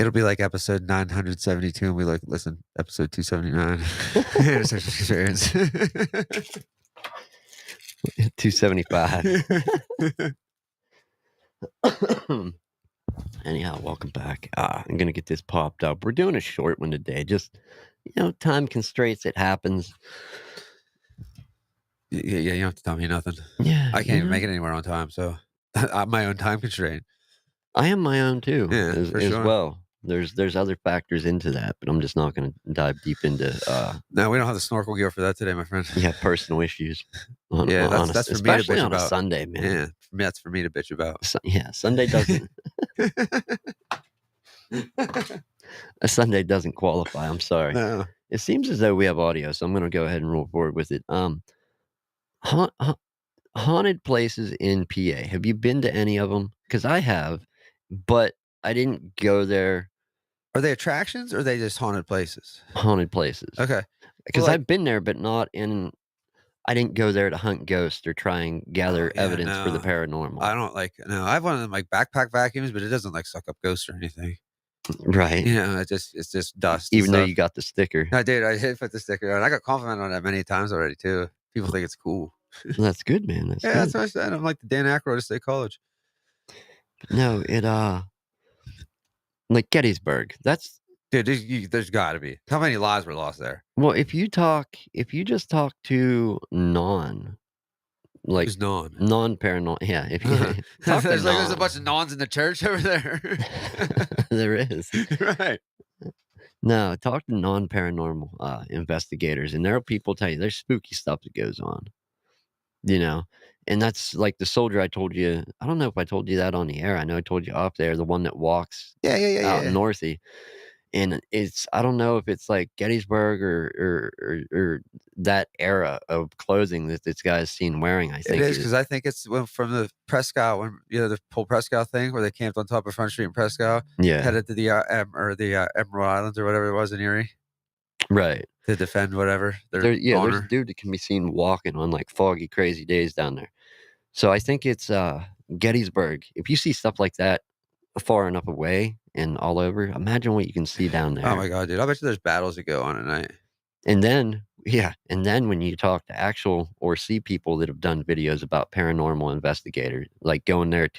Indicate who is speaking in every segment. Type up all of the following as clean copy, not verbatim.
Speaker 1: It'll be like episode 972, and we like listen episode 279. Antisocial experience.
Speaker 2: 275. Anyhow, welcome back. I'm gonna get this popped up. We're doing a short one today. Just time constraints. It happens.
Speaker 1: Yeah, you don't have to tell me nothing.
Speaker 2: Yeah,
Speaker 1: I can't even make it anywhere on time, so I'm my own time constraint.
Speaker 2: I am my own too,
Speaker 1: Yeah, for
Speaker 2: as
Speaker 1: sure.
Speaker 2: well. There's other factors into that, but I'm just not going to dive deep into.
Speaker 1: No, we don't have the snorkel gear for that today, my friend.
Speaker 2: Yeah, personal issues.
Speaker 1: Yeah, that's for me to
Speaker 2: especially
Speaker 1: bitch
Speaker 2: on
Speaker 1: about.
Speaker 2: a Sunday, man.
Speaker 1: Yeah, that's for me to bitch about.
Speaker 2: Sunday doesn't. A Sunday doesn't qualify. I'm sorry.
Speaker 1: No.
Speaker 2: It seems as though we have audio, so I'm going to go ahead and roll forward with it. Haunted places in PA. Have you been to any of them? Because I have, but I didn't go there.
Speaker 1: Are they attractions or are they just haunted places?
Speaker 2: Haunted places.
Speaker 1: Okay.
Speaker 2: Because I've been there, but not in. I didn't go there to hunt ghosts or try and gather evidence for the paranormal.
Speaker 1: I don't I have one of them like backpack vacuums, but it doesn't like suck up ghosts or anything.
Speaker 2: Right.
Speaker 1: It's just dust.
Speaker 2: Even though you got the sticker.
Speaker 1: I did. I did put the sticker on. I got complimented on that many times already too. People think it's cool.
Speaker 2: Well, that's good, man. That's good.
Speaker 1: That's what I said. I'm like the Dan Aykroyd of State College.
Speaker 2: No, like Gettysburg. That's
Speaker 1: dude. There's got to be. How many lives were lost there?
Speaker 2: Well, if you just talk to non-paranormal, yeah. If you talk
Speaker 1: there's a bunch of nons in the church over there.
Speaker 2: There is,
Speaker 1: right?
Speaker 2: No, talk to non-paranormal investigators, and there are people tell you there's spooky stuff that goes on. And that's like the soldier I told you. I don't know if I told you that on the air. I know I told you off there, the one that walks out northy. And I don't know if it's like Gettysburg or that era of clothing that this guy's seen wearing. I think
Speaker 1: it is, because I think it's from the Prescott, the whole Prescott thing where they camped on top of Front Street in Prescott, headed to the Emerald Islands or whatever it was in Erie,
Speaker 2: right,
Speaker 1: to defend whatever.
Speaker 2: There's a dude that can be seen walking on like foggy, crazy days down there. So I think it's Gettysburg. If you see stuff like that far enough away and all over, imagine what you can see down there.
Speaker 1: Oh my god, dude! I bet you there's battles that go on at night.
Speaker 2: And then when you talk to actual or see people that have done videos about paranormal investigators, like going there
Speaker 1: I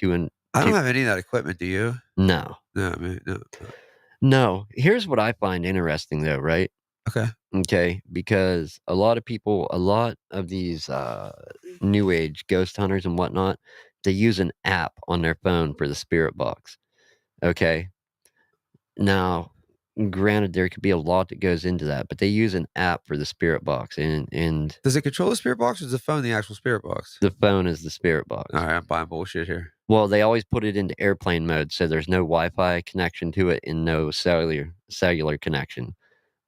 Speaker 1: don't have any of that equipment. Do you?
Speaker 2: No. No. Here's what I find interesting, though. Right? Okay. Because a lot of these new age ghost hunters and whatnot, they use an app on their phone for the spirit box. Okay. Now, granted, there could be a lot that goes into that, but they use an app for the spirit box. And
Speaker 1: does it control the spirit box, or is the phone the actual spirit box?
Speaker 2: The phone is the spirit box.
Speaker 1: All right, I'm buying bullshit here.
Speaker 2: Well, they always put it into airplane mode, so there's no Wi-Fi connection to it and no cellular connection.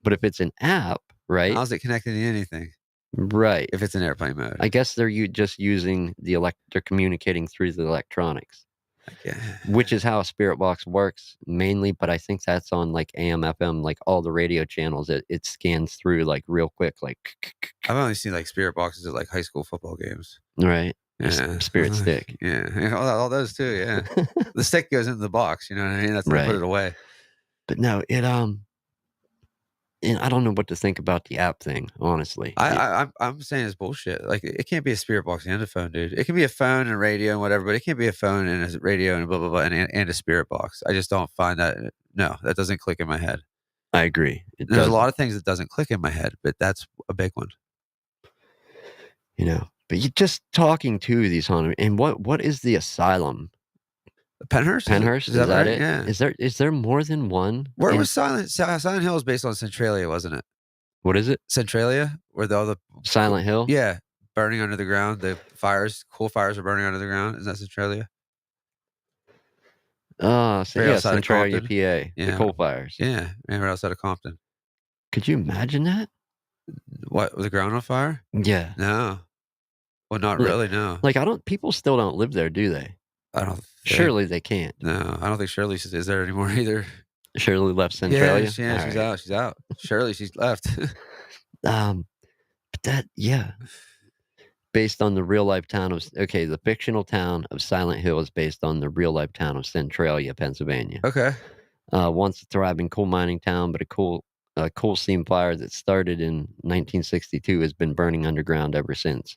Speaker 2: But if it's an app, right?
Speaker 1: How's it connected to anything?
Speaker 2: Right.
Speaker 1: If it's in airplane mode,
Speaker 2: I guess they're just using they're communicating through the electronics. Which is how a spirit box works mainly, but I think that's on like AM, FM, like all the radio channels. It scans through like real quick. Like
Speaker 1: I've only seen like spirit boxes at like high school football games.
Speaker 2: Right. Yeah. Spirit stick.
Speaker 1: Yeah. All those too. Yeah. The stick goes into the box. You know what I mean? That's where I put it away.
Speaker 2: But no, and I don't know what to think about the app thing, honestly.
Speaker 1: I'm saying it's bullshit. Like, it can't be a spirit box and a phone, dude. It can be a phone and radio and whatever, but it can't be a phone and a radio and blah, blah, blah, and a spirit box. I just don't find that. No, that doesn't click in my head.
Speaker 2: I agree.
Speaker 1: There's a lot of things that doesn't click in my head, but that's a big one.
Speaker 2: But you're just talking to these haunted, and what is the asylum?
Speaker 1: Penhurst?
Speaker 2: Is that
Speaker 1: right?
Speaker 2: It?
Speaker 1: Yeah.
Speaker 2: Is there more than one?
Speaker 1: Where was Silent Hill is based on Centralia, wasn't it?
Speaker 2: What is it?
Speaker 1: Centralia, where all the
Speaker 2: Silent Hill?
Speaker 1: Yeah, burning under the ground. The cool fires are burning under the ground. Isn't that Centralia?
Speaker 2: Centralia, PA. Yeah. The coal fires.
Speaker 1: Yeah, right outside of Compton.
Speaker 2: Could you imagine that?
Speaker 1: What, with the ground on fire?
Speaker 2: Yeah.
Speaker 1: No. Well, not really. No.
Speaker 2: Like, people still don't live there, do they?
Speaker 1: I don't.
Speaker 2: Surely they can't.
Speaker 1: No, I don't think Shirley is there anymore either.
Speaker 2: Shirley left Centralia?
Speaker 1: Yeah, she's out. She's out. Shirley, she's left.
Speaker 2: But that, based on the real life town of, the fictional town of Silent Hill is based on the real life town of Centralia, Pennsylvania.
Speaker 1: Okay.
Speaker 2: Once a thriving coal mining town, but a coal seam fire that started in 1962 has been burning underground ever since.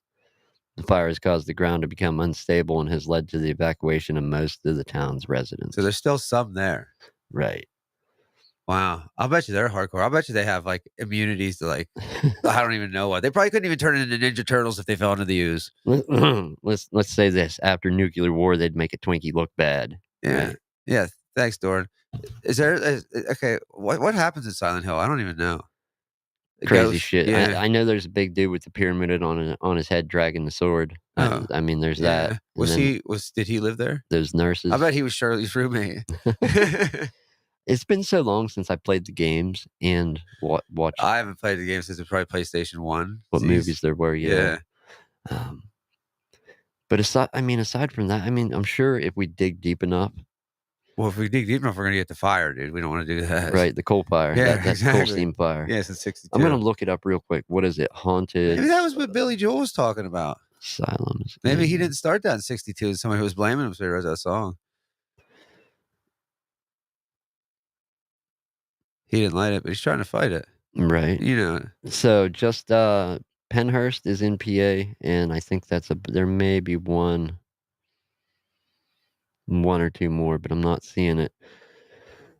Speaker 2: The fire has caused the ground to become unstable and has led to the evacuation of most of the town's
Speaker 1: So
Speaker 2: residents.
Speaker 1: there's still some there.
Speaker 2: Right.
Speaker 1: Wow. I'll bet you they're hardcore. I'll bet you they have, like, immunities to, like, I don't even know what. They probably couldn't even turn into Ninja Turtles if they fell into the ooze.
Speaker 2: Let's say this: after nuclear war, they'd make a Twinkie look bad,
Speaker 1: Yeah.
Speaker 2: right?
Speaker 1: Yeah. Thanks, Doran. Okay, what happens in Silent Hill? I don't even know. The
Speaker 2: Crazy
Speaker 1: ghosts?
Speaker 2: shit.
Speaker 1: Yeah.
Speaker 2: I know there's a big dude with the pyramid on his head dragging the sword.
Speaker 1: Oh,
Speaker 2: I mean, there's that,
Speaker 1: yeah.
Speaker 2: and then
Speaker 1: Did he live there?
Speaker 2: those
Speaker 1: I
Speaker 2: nurses.
Speaker 1: bet he was Shirley's roommate.
Speaker 2: It's been so long since I played the games and watched
Speaker 1: I haven't played the game since it's probably PlayStation 1.
Speaker 2: what
Speaker 1: Jeez.
Speaker 2: movies there were, yeah.
Speaker 1: Yeah.
Speaker 2: Um, but aside from that, I mean, I'm sure if we dig deep enough,
Speaker 1: Well, if we dig deep enough, we're gonna get the fire, dude. We don't wanna do that.
Speaker 2: right, the coal fire,
Speaker 1: Yeah,
Speaker 2: that coal
Speaker 1: exactly.
Speaker 2: seam fire.
Speaker 1: Yeah, since
Speaker 2: I'm gonna
Speaker 1: 62.
Speaker 2: look it up real quick. What is it? Haunted
Speaker 1: Maybe that was what Billy Joel was talking about.
Speaker 2: asylums
Speaker 1: Maybe he
Speaker 2: in
Speaker 1: didn't start that in '62, and somebody was blaming him, so he wrote that song. He didn't light it, but he's trying to fight it.
Speaker 2: right.
Speaker 1: You know.
Speaker 2: So just Penhurst is in PA, and I think there may be one or two more, but I'm not seeing it.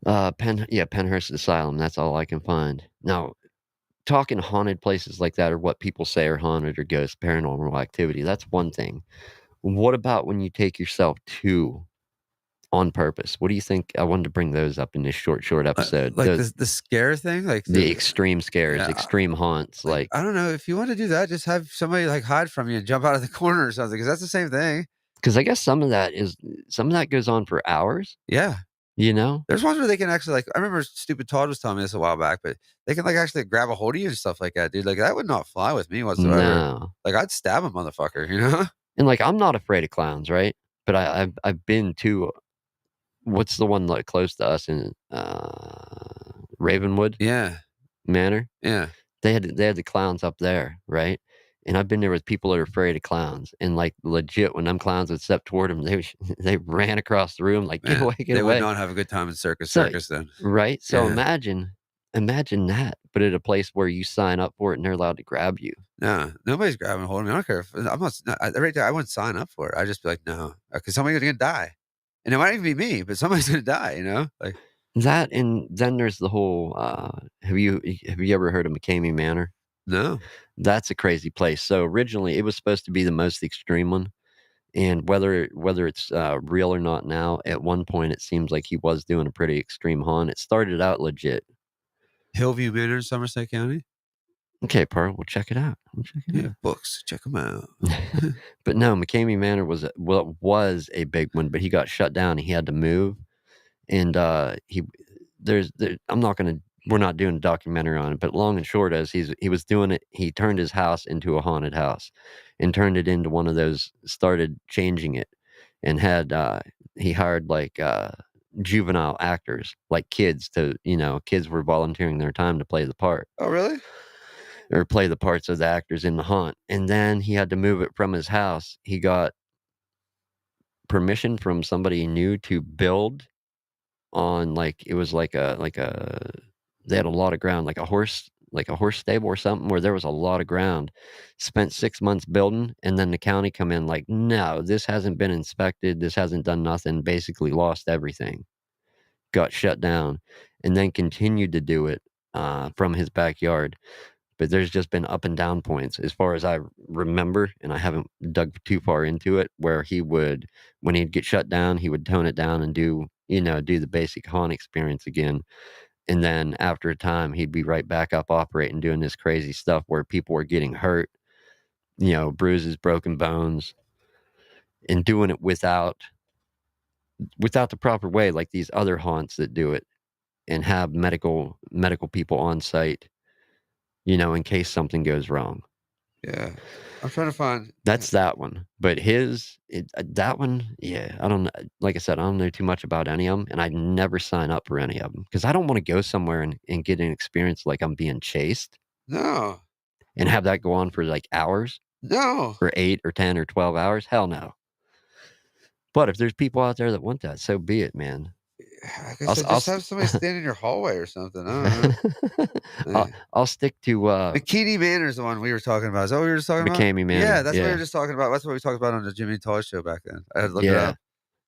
Speaker 2: Penhurst Asylum. That's all I can find. Now, talking haunted places like that, or what people say are haunted or ghosts, paranormal activity. That's one thing. What about when you take yourself to on purpose? What do you think? I wanted to bring those up in this short episode.
Speaker 1: Like the scare thing, like
Speaker 2: The extreme scares,
Speaker 1: yeah,
Speaker 2: extreme haunts,
Speaker 1: like,
Speaker 2: like
Speaker 1: I don't know, if you wanna do that, just have somebody, like, hide from you and jump out of the corner or something, because that's the same thing.
Speaker 2: because I guess some of that goes on for hours.
Speaker 1: Yeah.
Speaker 2: You know?
Speaker 1: There's ones where they can actually, like, I remember stupid Todd was telling me this a while back, but they can, like, actually grab a hold of you and stuff like that, dude. Like, that would not fly with me whatsoever.
Speaker 2: No.
Speaker 1: Like, I'd stab a motherfucker, you know?
Speaker 2: And, like, I'm not afraid of clowns, right? But I've been to what's the one, like, close to us in, Ravenwood
Speaker 1: Yeah.
Speaker 2: Manor?
Speaker 1: Yeah.
Speaker 2: They had the clowns up there, right? And I've been there with people that are afraid of clowns, and, like, legit, when them clowns would step toward them, they ran across the room like, "Get
Speaker 1: Man,
Speaker 2: away, get
Speaker 1: they would
Speaker 2: away."
Speaker 1: not have a good time in
Speaker 2: So
Speaker 1: circus then.
Speaker 2: right? So
Speaker 1: Yeah.
Speaker 2: imagine that, but at a place where you sign up for it and they're allowed to grab you.
Speaker 1: No, nobody's grabbing a hold of me. I don't care if I'm not right there, I wouldn't sign up for it. I'd just be like, "No," because somebody's gonna die. And it might even be me, but somebody's gonna die, you know? Like,
Speaker 2: That and then there's the whole, have you ever heard of McCamey Manor?
Speaker 1: no.
Speaker 2: That's a crazy place. So originally, it was supposed to be the most extreme one, and whether it's, real or not now, at one point, it seems like he was doing a pretty extreme haunt. It started out legit.
Speaker 1: Hillview Manor in Somerset County?
Speaker 2: Okay, Pearl, we'll check it out. We'll check it
Speaker 1: Yeah,
Speaker 2: out.
Speaker 1: books, check them out.
Speaker 2: But no, McCamey Manor was a big one, but he got shut down, he had to move, and, he there's there I'm not gonna we're not doing a documentary on it, but long and short is he was doing it he turned his house into a haunted house and turned it into one of those started changing it and he hired, like, juvenile actors, like kids kids were volunteering their time to play the part
Speaker 1: Oh, really?
Speaker 2: or play the parts of the actors in the haunt, and then he had to move it from his house. He got permission from somebody he knew to build on, like it was like a they had a lot of ground, like a horse stable or something where there was a lot of ground. Spent 6 months building, and then the county come in like, "No, this hasn't been inspected, this hasn't done nothing," basically lost everything, got shut down, and then continued to do it, from his backyard. But there's just been up and down points as far as I remember, and I haven't dug too far into it, where when he'd get shut down, he would tone it down and do the basic haunt experience again. And then after a time, he'd be right back up operating, doing this crazy stuff where people were getting hurt, bruises, broken bones, and doing it without the proper way, like these other haunts that do it and have medical people on site, in case something goes wrong.
Speaker 1: Yeah. I'm trying to find
Speaker 2: That's that one. But that one, yeah, I don't know. Like I said, I don't know too much about any of them, and I'd never sign up for any of them because I don't want to go somewhere and get an experience like I'm being chased
Speaker 1: no.
Speaker 2: and have that go on for like hours,
Speaker 1: No.
Speaker 2: for 8 or 10 or 12 hours. Hell no. But if there's people out there that want that, so be it, man.
Speaker 1: Like I
Speaker 2: I'll,
Speaker 1: said,
Speaker 2: I'll,
Speaker 1: just
Speaker 2: st-
Speaker 1: have somebody stand in your hallway or something. I don't know.
Speaker 2: I'll stick to
Speaker 1: Bikini Manor is the one we were talking about. Is that what we were just talking about?
Speaker 2: McCamey
Speaker 1: Yeah,
Speaker 2: Manor.
Speaker 1: that's what we were
Speaker 2: Yeah,
Speaker 1: just talking about. That's what we talked about on the Jimmy Todd show back then. I had to look it
Speaker 2: yeah.
Speaker 1: up.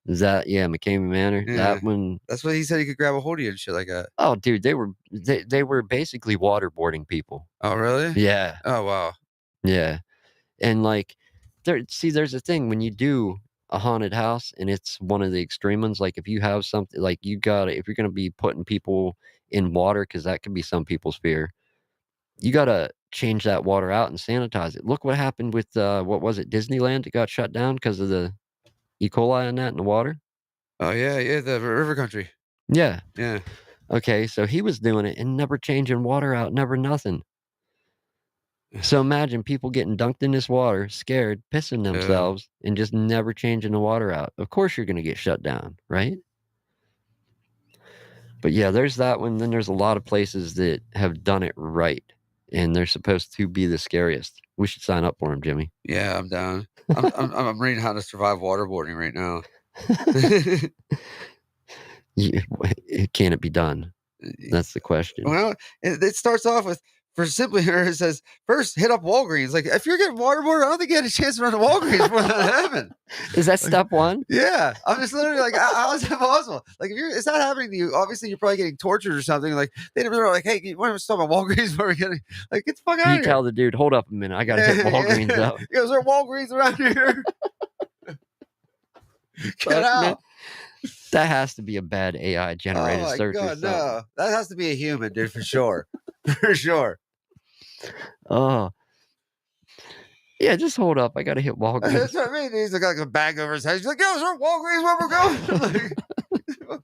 Speaker 2: Is that McCamey Manor?
Speaker 1: Yeah.
Speaker 2: That one.
Speaker 1: That's what he said he could grab a hold of you and shit like that.
Speaker 2: Oh, dude, they were basically waterboarding people.
Speaker 1: Oh, really?
Speaker 2: Yeah,
Speaker 1: Oh, wow.
Speaker 2: yeah. And like, there's a thing when you do a haunted house, and it's one of the extreme ones. Like, if you have something, like if you're gonna be putting people in water, because that could be some people's fear, you gotta change that water out and sanitize it. Look what happened with what was it, Disneyland? It got shut down because of the E. coli in that in the water.
Speaker 1: Oh, yeah, yeah, the river country.
Speaker 2: Yeah.
Speaker 1: Yeah.
Speaker 2: Okay, so he was doing it and never changing water out, never nothing. So imagine people getting dunked in this water, scared, pissing
Speaker 1: Yeah.
Speaker 2: themselves, and just never changing the water out. Of course you're gonna get shut down, right? But yeah, there's that one. Then there's a lot of places that have done it right, and they're supposed to be the scariest. We should sign up for them, Jimmy.
Speaker 1: Yeah, I'm down. I'm reading How to Survive Waterboarding right now.
Speaker 2: Can it be done? That's the question.
Speaker 1: Well, it starts off with, for simply her, it says, first hit up Walgreens. Like, if you're getting waterboarded, I don't think you had a chance to run to Walgreens before that happened.
Speaker 2: Is that
Speaker 1: Like,
Speaker 2: step one?
Speaker 1: yeah. I'm just literally like, how is that possible? Like, if it's not happening to you, obviously you're probably getting tortured or something. Like, they were like, hey, you want to stop at Walgreens before we get like, get the fuck out
Speaker 2: You
Speaker 1: of
Speaker 2: tell
Speaker 1: here.
Speaker 2: the dude, hold up a minute, I gotta hit Walgreens
Speaker 1: Yeah.
Speaker 2: up.
Speaker 1: He goes, there are Walgreens around here. Get out.
Speaker 2: Man, that has to be a bad AI generated
Speaker 1: Oh my
Speaker 2: search or
Speaker 1: God,
Speaker 2: something.
Speaker 1: no. That has to be a human, dude, for sure. For sure.
Speaker 2: Oh. Yeah, just hold up. I gotta hit Walgreens.
Speaker 1: That's what I mean. He's got like a bag over his head. He's like, yo, is there Walgreens where we're going?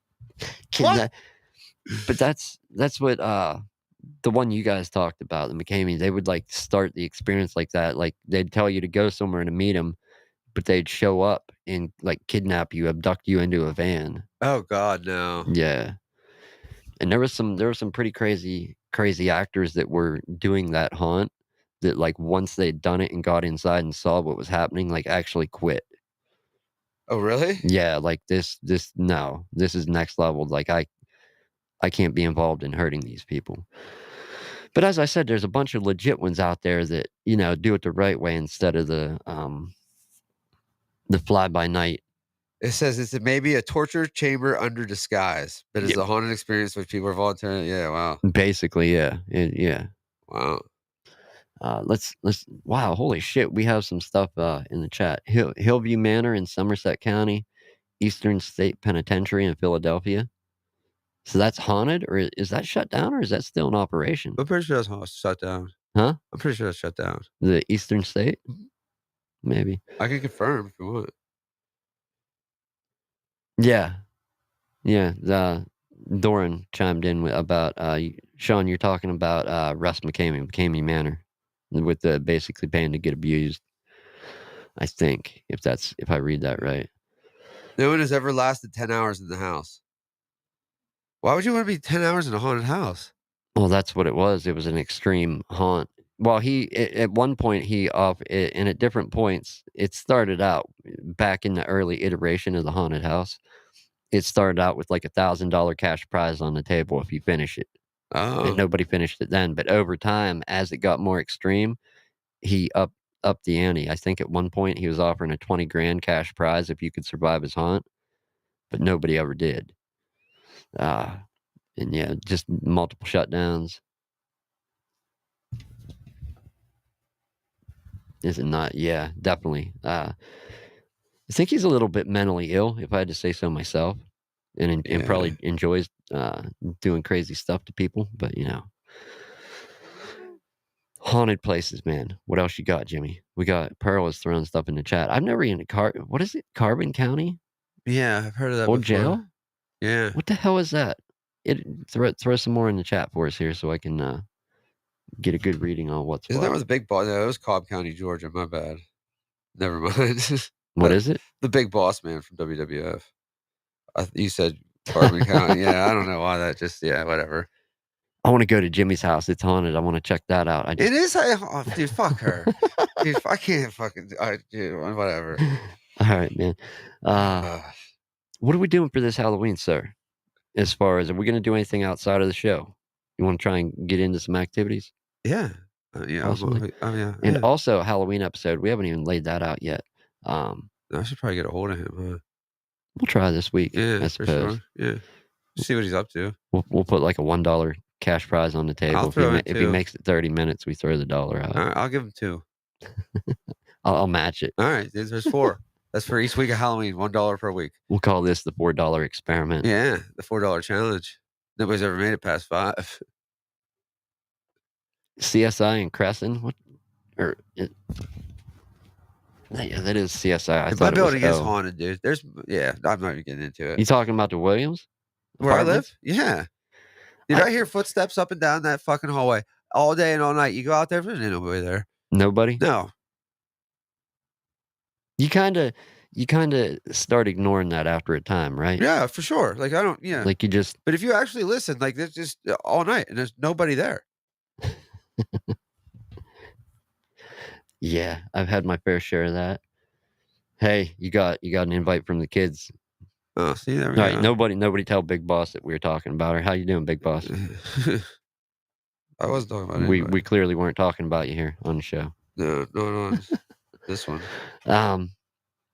Speaker 1: What?
Speaker 2: But that's what the one you guys talked about, the McCamey, they would like start the experience like that. Like they'd tell you to go somewhere to meet them, but they'd show up and like kidnap you, abduct you into a van.
Speaker 1: Oh God, no.
Speaker 2: Yeah. And there were some pretty crazy actors that were doing that haunt that like once they'd done it and got inside and saw what was happening, like actually quit.
Speaker 1: Oh, really?
Speaker 2: Yeah, like this no, this is next level. Like I can't be involved in hurting these people. But as I said, there's a bunch of legit ones out there that, do it the right way instead of the fly by night.
Speaker 1: It says it's maybe a torture chamber under disguise, but it's
Speaker 2: Yep.
Speaker 1: a haunted experience which people are volunteering. Yeah, wow.
Speaker 2: Basically, yeah. Yeah.
Speaker 1: Wow.
Speaker 2: Let's wow, holy shit, we have some stuff in the chat. Hillview Manor in Somerset County, Eastern State Penitentiary in Philadelphia. So that's haunted, or is that shut down, or is that still in operation?
Speaker 1: I'm pretty sure that's shut down.
Speaker 2: Huh?
Speaker 1: I'm pretty sure that's shut down.
Speaker 2: The Eastern State? Maybe.
Speaker 1: I can confirm if you want.
Speaker 2: Yeah. Yeah. Doran chimed in about Sean, you're talking about Russ McCamey Manor, with the basically paying to get abused. I think if I read that right.
Speaker 1: No one has ever lasted 10 hours in the house. Why would you want to be 10 hours in a haunted house?
Speaker 2: Well, that's what it was. It was an extreme haunt. Well, at one point and at different points, it started out back in the early iteration of the haunted house. It started out with like $1,000 cash prize on the table if you finish it.
Speaker 1: Oh.
Speaker 2: And nobody finished it then. But over time, as it got more extreme, he upped the ante. I think at one point he was offering a 20 grand cash prize if you could survive his haunt, but nobody ever did. And yeah, just multiple shutdowns. Is it not? Yeah, definitely. I think he's a little bit mentally ill, if I had to say so myself, and probably enjoys doing crazy stuff to people. But haunted places, man. What else you got, Jimmy? We got Pearl is throwing stuff in the chat. I've never been to what is it? Carbon County?
Speaker 1: Yeah, I've heard of that
Speaker 2: Old
Speaker 1: before.
Speaker 2: jail?
Speaker 1: Yeah.
Speaker 2: What the hell is that? Throw some more in the chat for us here so I can get a good reading on what's
Speaker 1: Isn't
Speaker 2: what.
Speaker 1: that was a big boss? No, it was Cobb County, Georgia. My bad. Never mind.
Speaker 2: What is it?
Speaker 1: The big boss man from WWF. You said Carbon County. Yeah, I don't know why that just, whatever.
Speaker 2: I want to go to Jimmy's house. It's haunted. I want to check that out.
Speaker 1: It is. Dude, fuck her. Dude, I can't fucking. Dude, whatever.
Speaker 2: All right, man. What are we doing for this Halloween, sir? as far as, are we gonna do anything outside of the show? You wanna try and get into some activities,
Speaker 1: Yeah. Yeah,
Speaker 2: possibly?
Speaker 1: oh, yeah,
Speaker 2: And
Speaker 1: yeah.
Speaker 2: also Halloween episode, we haven't even laid that out yet.
Speaker 1: I should probably get a hold of him, huh?
Speaker 2: We'll try this week,
Speaker 1: Yeah,
Speaker 2: I
Speaker 1: for
Speaker 2: suppose.
Speaker 1: sure, yeah. See what he's up to.
Speaker 2: We'll put, like, a $1 cash prize on the
Speaker 1: I'll
Speaker 2: table.
Speaker 1: throw in
Speaker 2: If he
Speaker 1: 2.
Speaker 2: makes it 30 minutes, we throw the dollar out.
Speaker 1: Alright, I'll give him 2.
Speaker 2: I'll match it.
Speaker 1: Alright, there's 4. That's for each week of Halloween, $1 per week.
Speaker 2: We'll call this the $4 experiment.
Speaker 1: Yeah, the $4 challenge. Nobody's ever made it past 5.
Speaker 2: CSI and Crescent? What? Or it, yeah, that is CSI. I
Speaker 1: My
Speaker 2: thought it was
Speaker 1: building is
Speaker 2: O.
Speaker 1: haunted, dude. Yeah, I'm not even getting into it.
Speaker 2: You talking about the Williams
Speaker 1: Where I
Speaker 2: apartments?
Speaker 1: live? Yeah. Dude, I hear footsteps up and down that fucking hallway all day and all night. You go out there, there's nobody there.
Speaker 2: Nobody?
Speaker 1: No.
Speaker 2: You kinda start ignoring that after a time, right?
Speaker 1: Yeah, for sure. Like, I don't yeah.
Speaker 2: Like, you just
Speaker 1: But if you actually listen, like, there's just all night and there's nobody there.
Speaker 2: yeah, I've had my fair share of that. Hey, you got an invite from the kids.
Speaker 1: Oh, see, there we
Speaker 2: Alright,
Speaker 1: go.
Speaker 2: nobody tell Big Boss that we were talking about her. How you doing, Big Boss?
Speaker 1: I wasn't talking about
Speaker 2: We
Speaker 1: anybody.
Speaker 2: clearly weren't talking about you here on the show.
Speaker 1: No, this one.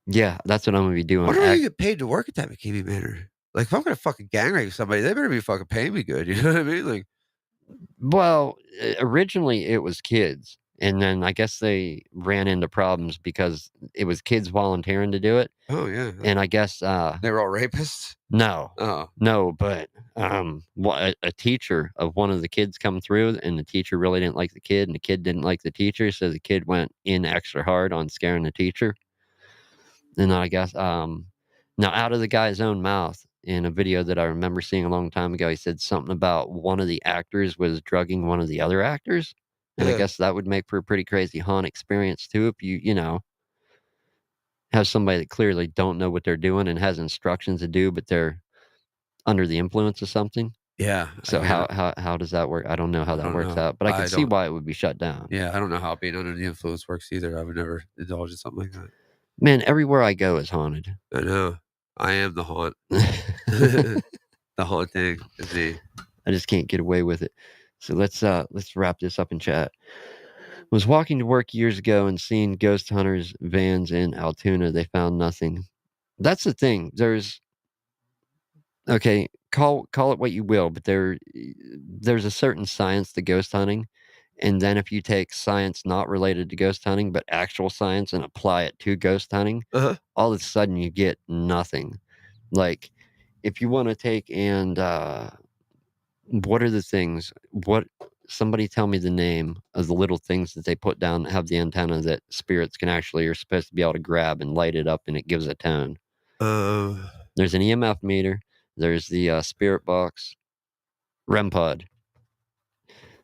Speaker 2: Yeah, that's what I'm gonna be doing.
Speaker 1: Why don't you get paid to work at that McKinney Manor? Like, if I'm gonna fucking gang rape somebody, they better be fucking paying me good, you know what I mean? Like,
Speaker 2: Well, originally it was kids, and then I guess they ran into problems because it was kids volunteering to do it,
Speaker 1: oh, yeah.
Speaker 2: and I guess,
Speaker 1: They were all rapists?
Speaker 2: no,
Speaker 1: Oh.
Speaker 2: no, but, a teacher of one of the kids come through, and the teacher really didn't like the kid, and the kid didn't like the teacher, so the kid went in extra hard on scaring the teacher. And I guess, now out of the guy's own mouth, in a video that I remember seeing a long time ago, he said something about one of the actors was drugging one of the other actors, and I
Speaker 1: Yeah.
Speaker 2: guess that would make for a pretty crazy haunt experience too if you know, have somebody that clearly don't know what they're doing and has instructions to do, but they're under the influence of something.
Speaker 1: Yeah, I
Speaker 2: So
Speaker 1: get it.
Speaker 2: how does that work? I don't know how
Speaker 1: I
Speaker 2: that
Speaker 1: don't
Speaker 2: works
Speaker 1: know.
Speaker 2: out, but I can
Speaker 1: I
Speaker 2: see
Speaker 1: don't
Speaker 2: why it would be shut down.
Speaker 1: Yeah, I don't know how being under the influence works either. I would never indulge in something like that.
Speaker 2: Man, everywhere I go is haunted.
Speaker 1: I know. I am the haunt. The haunting is me.
Speaker 2: I just can't get away with it. So let's wrap this up in chat. Was walking to work years ago and seeing ghost hunters vans in Altoona. They found nothing. That's the thing. Okay, call it what you will, but there's a certain science to ghost hunting. And then if you take science not related to ghost hunting, but actual science and apply it to ghost hunting,
Speaker 1: Uh-huh.
Speaker 2: all of a sudden you get nothing. Like, if you want to take and what are the things? Somebody tell me the name of the little things that they put down that have the antenna that spirits can actually are supposed to be able to grab and light it up and it gives a tone. There's an EMF meter. There's the spirit box, REM pod.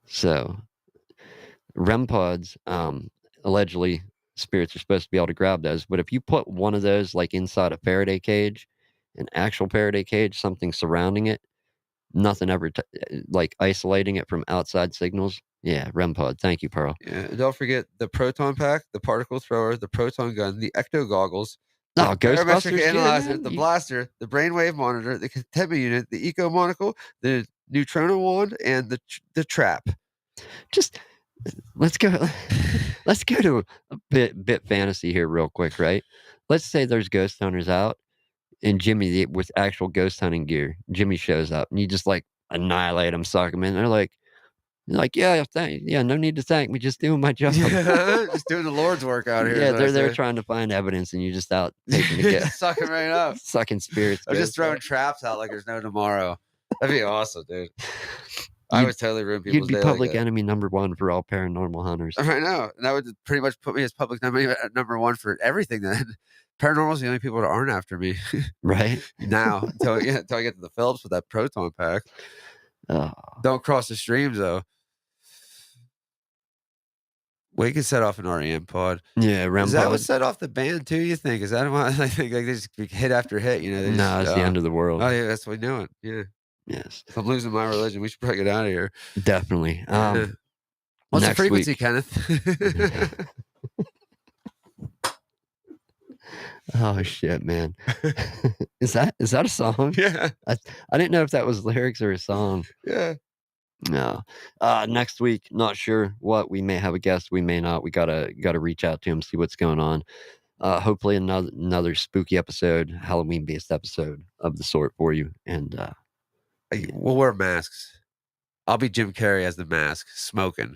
Speaker 2: So REM pods, allegedly spirits are supposed to be able to grab those. But if you put one of those like inside a Faraday cage, an actual Faraday cage, something surrounding it, nothing ever like isolating it from outside signals. Yeah, REM pod. Thank you, Pearl.
Speaker 1: Yeah, and don't forget the proton pack, the particle thrower, the proton gun, the ecto goggles, the
Speaker 2: Oh,
Speaker 1: barometric
Speaker 2: Ghostbusters
Speaker 1: analyzer,
Speaker 2: gear,
Speaker 1: the
Speaker 2: man.
Speaker 1: blaster, the brainwave monitor, the Katema unit, the eco monocle, the neutrino wand, and the trap.
Speaker 2: Just let's go to a bit fantasy here real quick, right? Let's say there's ghost hunters out and Jimmy with actual ghost hunting gear. Jimmy shows up and you just like annihilate them, suck them in. They're like, yeah, no need to thank me, just doing my job.
Speaker 1: Yeah, just doing the Lord's work out here.
Speaker 2: Yeah, they're there trying to find evidence, and you just out taking the
Speaker 1: Just sucking right up,
Speaker 2: sucking spirits.
Speaker 1: I'm just throwing traps out like there's no tomorrow. That'd be awesome, dude. I would totally ruin people's
Speaker 2: You'd be
Speaker 1: day
Speaker 2: public
Speaker 1: like that.
Speaker 2: enemy number one for all paranormal hunters.
Speaker 1: I know, and that would pretty much put me as public enemy number one for everything. Then paranormal's the only people that aren't after me,
Speaker 2: right
Speaker 1: now until I get to the Phillips with that proton pack.
Speaker 2: Oh.
Speaker 1: Don't cross the streams though. We can set off an REM pod.
Speaker 2: Yeah, REM
Speaker 1: Is that
Speaker 2: pod.
Speaker 1: what set off the band too? You think? Is that why I think like they just hit after hit? You know? They
Speaker 2: No, it's the end of the world.
Speaker 1: Oh yeah, that's what we're doing. Yeah.
Speaker 2: Yes.
Speaker 1: If I'm losing my religion, we should probably get out of here.
Speaker 2: Definitely.
Speaker 1: What's the frequency, Kenneth?
Speaker 2: Oh, shit, man. Is that a song?
Speaker 1: Yeah,
Speaker 2: I I didn't know if that was lyrics or a song.
Speaker 1: yeah.
Speaker 2: No. Next week, not sure what. We may have a guest, we may not. We gotta reach out to him, see what's going on. Hopefully another spooky episode, Halloween-based episode of the sort for you, and, yeah.
Speaker 1: We'll wear masks. I'll be Jim Carrey as the mask, smoking,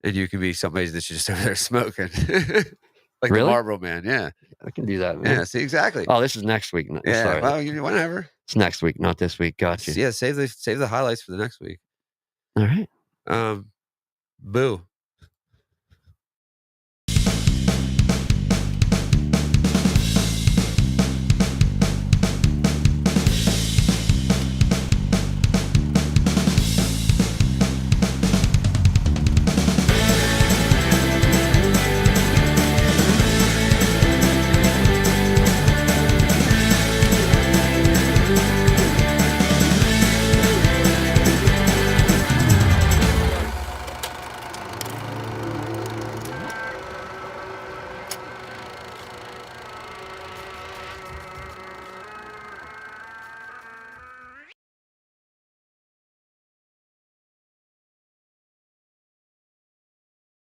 Speaker 1: and you can be somebody that's just over there smoking. Like the
Speaker 2: Really?
Speaker 1: Marlboro Man, yeah.
Speaker 2: I can do that,
Speaker 1: Yeah,
Speaker 2: man.
Speaker 1: see, exactly.
Speaker 2: Oh, this is next week. N
Speaker 1: Yeah,
Speaker 2: sorry.
Speaker 1: well, you whenever.
Speaker 2: It's next week, not this week. Got you.
Speaker 1: Yeah, save the highlights for the next week.
Speaker 2: Alright.
Speaker 1: Um, boo.